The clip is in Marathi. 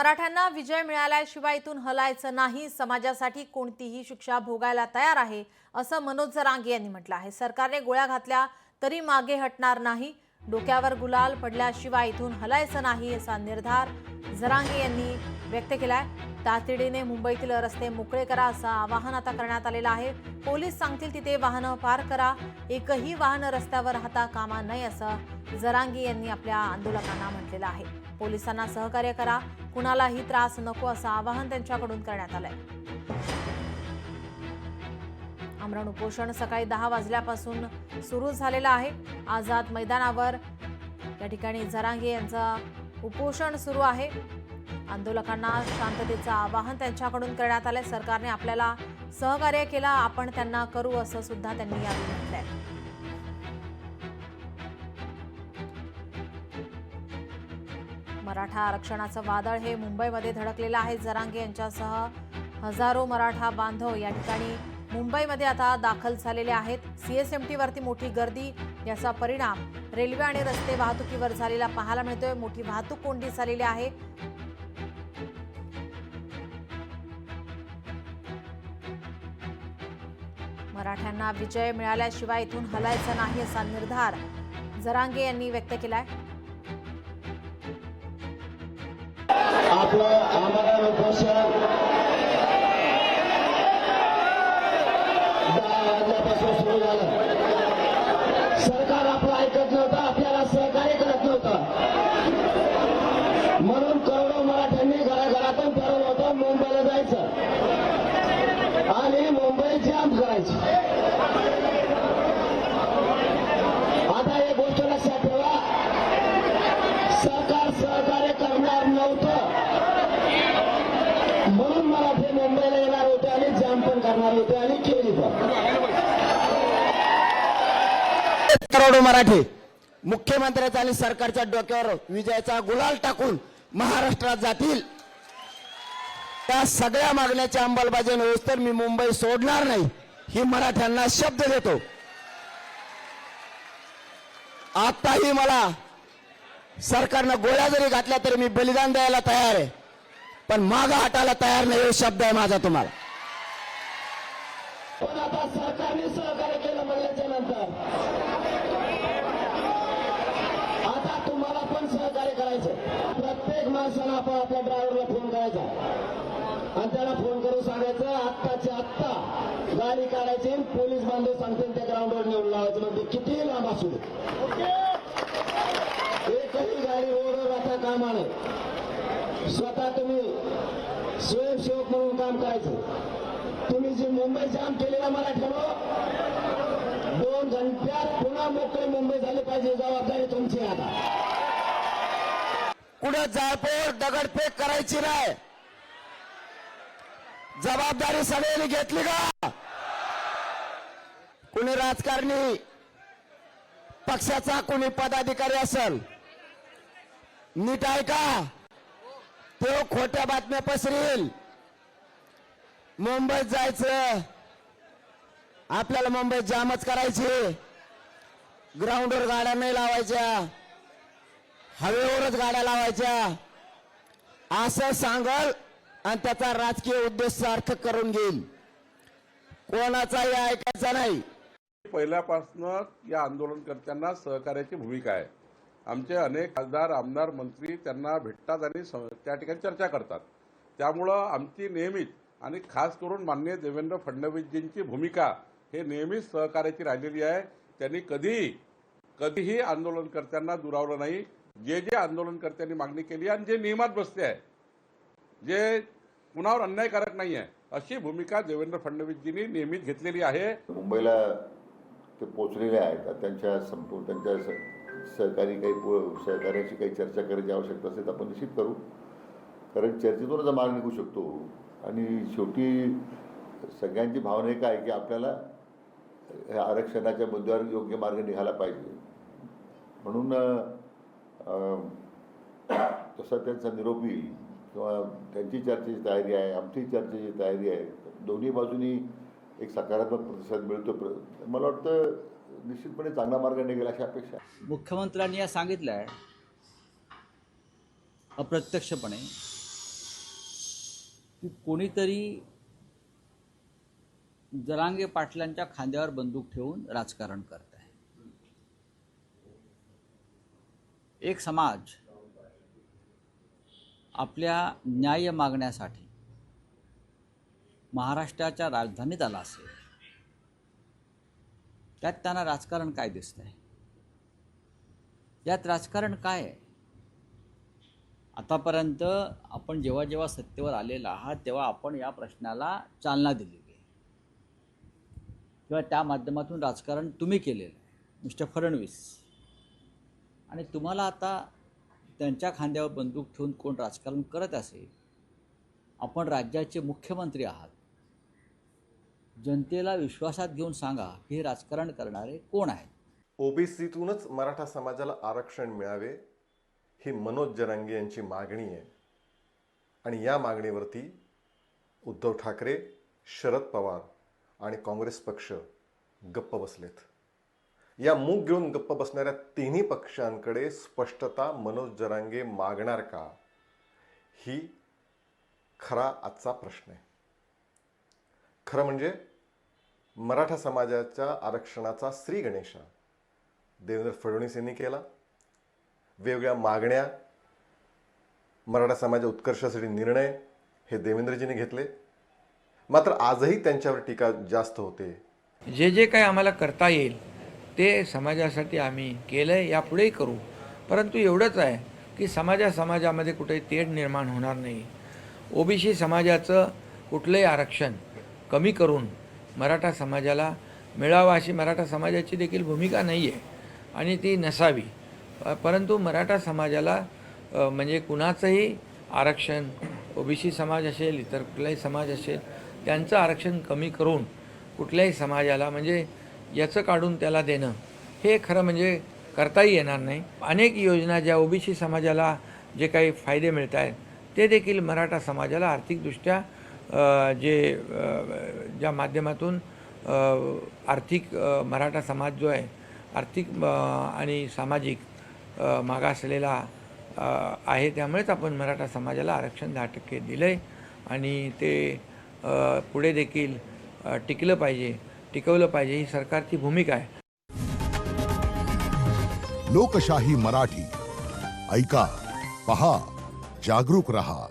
मराठ्यांना विजय मिळाल्याशिवाय इथून हलायचं नाही, समाजासाठी कोणतीही शिक्षा भोगायला तयार आहे, असं मनोज जरांगे यांनी म्हटलं आहे। सरकारने गोळ्या घातल्या तरी मागे हटणार नाही, डोक्यावर गुलाल पडल्याशिवाय इथून हलायचं नाही असा निर्धार जरांगे यांनी व्यक्त केलाय। तातडीने मुंबईतील रस्ते मोकळे करा असं आवाहन आता करण्यात आलेलं आहे। पोलीस सांगतील तिथे वाहनं पार करा, एकही वाहन रस्त्यावर राहता कामा नये असं जरांगे यांनी आपल्या आंदोलकांना म्हटलेलं आहे। पोलिसांना सहकार्य करा, कुणालाही त्रास नको असं आवाहन त्यांच्याकडून करण्यात आलंय। आमरण उपोषण सकाळी 10 वाजल्यापासून सुरू झालेलं आहे। आझाद मैदानावर या ठिकाणी जरांगे यांचं उपोषण सुरू आहे। आंदोलकांना शांततेचं आवाहन त्यांच्याकडून करण्यात आलंय। सरकारने आपल्याला सहकार्य केलं, आपण त्यांना करू असं सुद्धा त्यांनी यावेळी म्हटलंय। मराठा आरक्षणाचं वादळ हे मुंबईमध्ये धडकलेलं आहे। जरांगे यांच्यासह हजारो मराठा बांधव या ठिकाणी मुंबईमध्ये आता दाखल झालेले आहेत। सीएसएमटी वरती मोठी गर्दी, याचा परिणाम रेल्वे आणि रस्ते वाहतुकीवर झालेला पाहायला मिळतोय। मोठी वाहतूक कोंडी झालेली आहे। मराठ्यांना विजय मिळाल्याशिवाय इथून हलायचं नाही असा निर्धार जरांगे यांनी व्यक्त केलाय। आपलं आमरण उपोषण 10 वाजल्यापासून सुरू झालं। सरकार आपलं ऐकत नव्हतं, आपल्याला सहकार्य करत नव्हतं, म्हणून करोडो मराठ्यांनी घराघरातून ठरवलं होतं मुंबईला जायचं आणि मुंबई जाम करायची। आता एक गोष्ट लक्षात ठेवा, सरकार सहकार्य करणार नव्हतं म्हणून मराठी मुंबईला येणार होते आणि जाम पण करणार होते आणि केली पण। करोडो मराठी मुख्यमंत्र्याचा आणि सरकारच्या डोक्यावर विजयाचा गुलाल टाकून महाराष्ट्रात जातील। त्या सगळ्या मागण्याच्या अंमलबजावणी होईस तर मी मुंबई सोडणार नाही, ही मराठ्यांना शब्द देतो। आताही मला सरकारनं गोळ्या जरी घातल्या तरी मी बलिदान द्यायला तयार आहे, पण मागं हटायला तयार नाही, हे शब्द आहे माझा तुम्हाला। पण आता सरकारने सहकार्य केलं म्हणल्याच्या नंतर आता तुम्हाला पण सहकार्य करायचं। प्रत्येक माणसानं आपण आपल्या ड्रायव्हरला फोन करायचा आणि त्याला फोन करून सांगायचं आत्ताच्या आत्ता गाडी काढायची, पोलीस बांधव सांगतील त्या ग्राउंडवर नेऊन लावायचं, म्हणजे कितीही लांब असू दे, एकही गाडी रोडवर राहता कामा नये। स्वतः तुम्ही स्वयंसेवक म्हणून काम करायचं। तुम्ही जी मुंबई जाम केलेला मराठ्यानो 2 घंट्यात पुन्हा मोकळी मुंबई झाली पाहिजे, जबाबदारी तुमची। आता कुठं जाळपोळ दगडफेक करायची नाही, जबाबदारी सगळ्यांनी घेतली का? कुणी राजकारणी पक्षाचा कोणी पदाधिकारी असेल, नीट आहे का? तो खोट्या बातम्या पसरेल। मुंबईत जायचं, आपल्याला मुंबईत जामच करायची, ग्राउंडवर गाड्या नाही लावायच्या, हवेवरच गाड्या लावायच्या असं सांगल आणि त्याचा राजकीय उद्देश सार्थ करून घेईल। कोणाचाही ऐकायचा नाही। पहिल्यापासून या आंदोलनकर्त्यांना सहकार्याची भूमिका आहे। आमचे अनेक खासदार, आमदार, मंत्री त्यांना भेटतात आणि त्या ठिकाणी चर्चा करतात। त्यामुळं आमची नेहमीच आणि खास करून माननीय देवेंद्र फडणवीसजींची भूमिका हे नेहमीच सहकार्याची राहिलेली आहे। त्यांनी कधीही आंदोलनकर्त्यांना दुरावलं नाही। जे आंदोलनकर्त्यांनी मागणी केली आणि जे नियमात बसते आहे, जे कुणावर अन्यायकारक नाही आहे, अशी भूमिका देवेंद्र फडणवीसजींनी नेहमीच घेतलेली आहे। मुंबईला ते पोहोचलेले आहेत, त्यांच्या सहकार्याची काही चर्चा करायची आवश्यकता असेल तर आपण निश्चित करू, कारण चर्चेतूनच मार्ग निघू शकतो। आणि शेवटी सगळ्यांची भावना एक आहे की आपल्याला आरक्षणाच्या मुद्द्यावर योग्य मार्ग निघाला पाहिजे, म्हणून तसा त्यांचा निरोप येईल किंवा त्यांची चर्चेची तयारी आहे, आमची चर्चेची तयारी आहे। दोन्ही बाजूनी एक सकारात्मक प्रतिसाद मिळतो। मला वाटतं निश्चितपणे चांगला मार्ग निघेल अशी अपेक्षा आहे। मुख्यमंत्र्यांनी सांगितलं आहे अप्रत्यक्षपणे की कोणीतरी जरांगे पाटलांच्या खांद्यावर बंदूक ठेवून राजकारण करत आहे. एक समाज आपल्या न्याय मागण्यासाठी महाराष्ट्राच्या राजधानीत आला असेल, त्यात त्यांना राजकारण काय दिसतंय? यात राजकारण काय आहे? आतापर्यंत आपण जेव्हा जेव्हा सत्तेवर आलेला आहात तेव्हा आपण या प्रश्नाला चालना दिलेली आहे किंवा त्या माध्यमातून राजकारण तुम्ही केलेलं आहे, मिस्टर फडणवीस. आणि तुम्हाला आता त्यांच्या खांद्यावर बंदूक ठेवून कोण राजकारण करत असेल, आपण राज्याचे मुख्यमंत्री आहात, जनतेला विश्वासात घेऊन सांगा की हे राजकारण करणारे कोण आहेत. ओबीसीतूनच मराठा समाजाला आरक्षण मिळावे ही मनोज जरांगे यांची मागणी आहे. आणि या मागणीवरती उद्धव ठाकरे, शरद पवार आणि काँग्रेस पक्ष गप्प बसलेत. या मूग घेऊन गप्प बसणाऱ्या तिन्ही पक्षांकडे स्पष्टता मनोज जरांगे मागणार का, ही खरा आजचा प्रश्न आहे. खरं म्हणजे मराठा समाजाच्या आरक्षणाचा श्री गणेशा देवेंद्र फडणवीस यांनी केला. वेगवेगळ्या मागण्या, मराठा समाज उत्कर्षासाठी निर्णय हे देवेंद्रजींनी घेतले. मात्र आजही त्यांच्यावर टीका जास्त होते. जे काही आम्हाला करता येईल ते समाजासाठी आम्ही केलं आहे, यापुढेही करू. परंतु एवढंच आहे की समाजामध्ये कुठेही तेढ निर्माण होणार नाही. ओबीसी समाजाचं कुठलंही आरक्षण कमी करून मराठा समाजाला मिळावं अशी मराठा समाजाची देखील भूमिका नाही आहे आणि ती नसावी. परंतु मराठा समाजाला म्हणजे कुणाचंही आरक्षण, ओबीसी समाज असेल, इतर कुठलाही समाज असेल, त्यांचं आरक्षण कमी करून कुठल्याही समाजाला म्हणजे याचं काढून त्याला देणं हे खरं म्हणजे करताही येणार नाही. अनेक योजना ज्या ओबीसी समाजाला जे काही फायदे मिळत आहेत ते देखील मराठा समाजाला आर्थिकदृष्ट्या ज्या माध्यमातून आर्थिक मराठा समाज जो आहे आर्थिक आणि सामाजिक मागासलेला आहे. त्यामुळेच आपण मराठा समाजाला आरक्षण 10% दिलं आहे आणि ते पुढे देखील टिकवलं पाहिजे ही सरकारची भूमिका आहे. लोकशाही मराठी ऐका, पहा, जागरूक रहा.